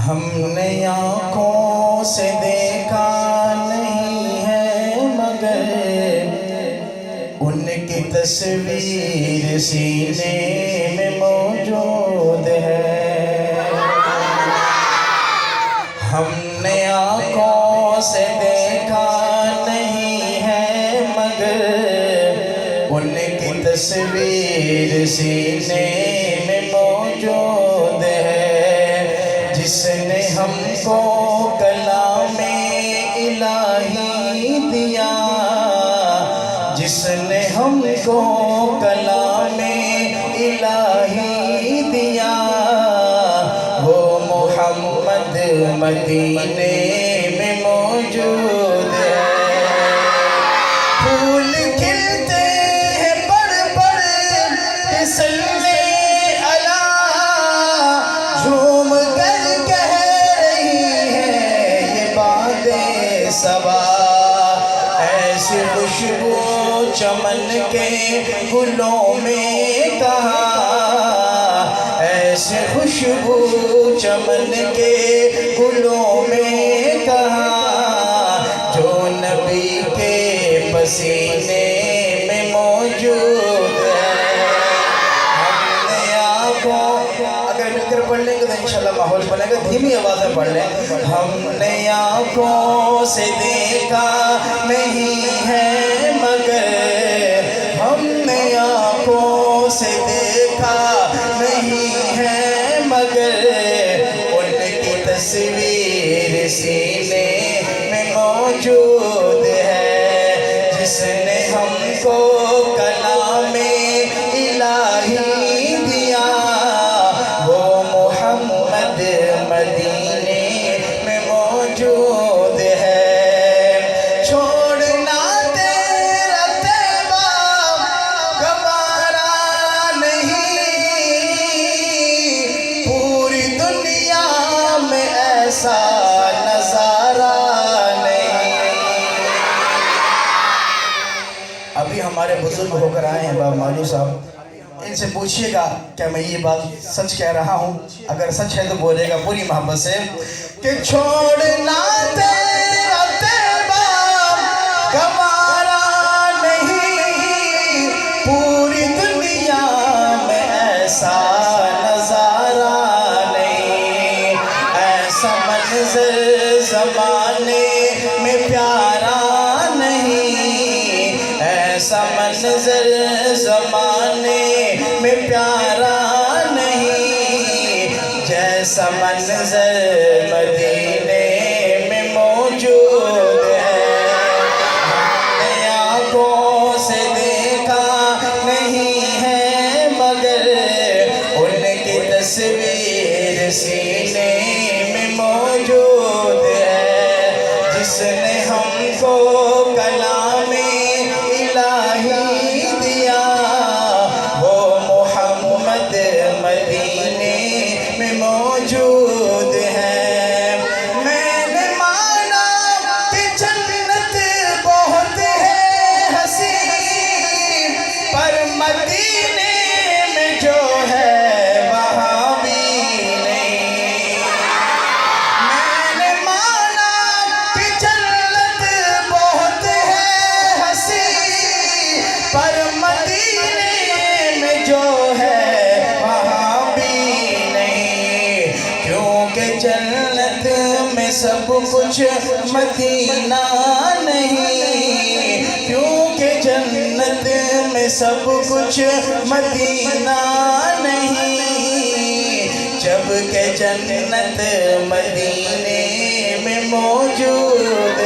ہم نے آنکھوں سے دیکھا نہیں ہے مگر ان کی تصویر سینے میں موجود ہے۔ ہم نے آنکھوں سے دیکھا نہیں ہے مگر ان کی تصویر سینے میں موجود ہے۔ جس نے ہم کو کلام الہی دیا، جس نے ہم کو کلام الہی دیا، وہ محمد مدینے میں موجود ہے۔ پھول کھلتے ہیں بڑھ بڑھ کے سلوے علی، جھوم کر کہہ رہی ہے یہ باتیں صبا۔ ایسی خوشبو چمن کے گلوں میں کہاں، ایسی خوشبو چمن کے گلوں میں کہاں، جو نبی کے پسینے میں موجود ہے۔ ہم نے آنکھوں، اگر مل کر پڑھ لیں گے تو انشاءاللہ ماحول بنے گا، دھیمی آواز میں پڑھ لیں۔ ہم نے آنکھوں سے دیکھا نہیں ہے مگر، ہم نے آنکھوں سے دیکھا نہیں ہے مگر ان کی تصویر سینے میں موجود ہے۔ جس نے ہم کو کلام الہی دیا، وہ محمد مدینے میں موجود ہے۔ چھوڑنا تیرا طیبہ گوارا نہیں، پوری دنیا میں ایسا نظارہ نہیں۔ ابھی ہمارے بزرگ ہو کر آئے ہیں بابا مالو صاحب، ان سے پوچھئے گا کہ میں یہ بات سچ کہہ رہا ہوں، اگر سچ ہے تو بولے گا پوری محبت سے کہ چھوڑنا تیرا طیبہ گوارا نہیں، پوری دنیا میں ایسا نظارہ نہیں، ایسا منظر زمانے میں پیارا نہیں، ایسا منظر زمانے میں پیارا نہیں، جیسا منظر مدینے میں موجود ہے۔ ہم نے آنکھوں سے دیکھا نہیں ہے مگر ان کی تصویر سینے میں موجود ہے۔ جس نے ہم کو کلام الہی دیا، وہ محمد مدینے میں موجود ہے۔ میں نے مانا کہ جنت بہت ہے حسین، پر مدینے میں جو ہے وہاں بھی نہیں۔ میں نے مانا کہ جنت بہت ہے حسین، پر مدینے میں جو ہے وہاں بھی نہیں، کیونکہ جنت میں سب کچھ مدینہ نہیں، کیونکہ جنت میں سب کچھ مدینہ نہیں، جبکہ جنت مدینے میں موجود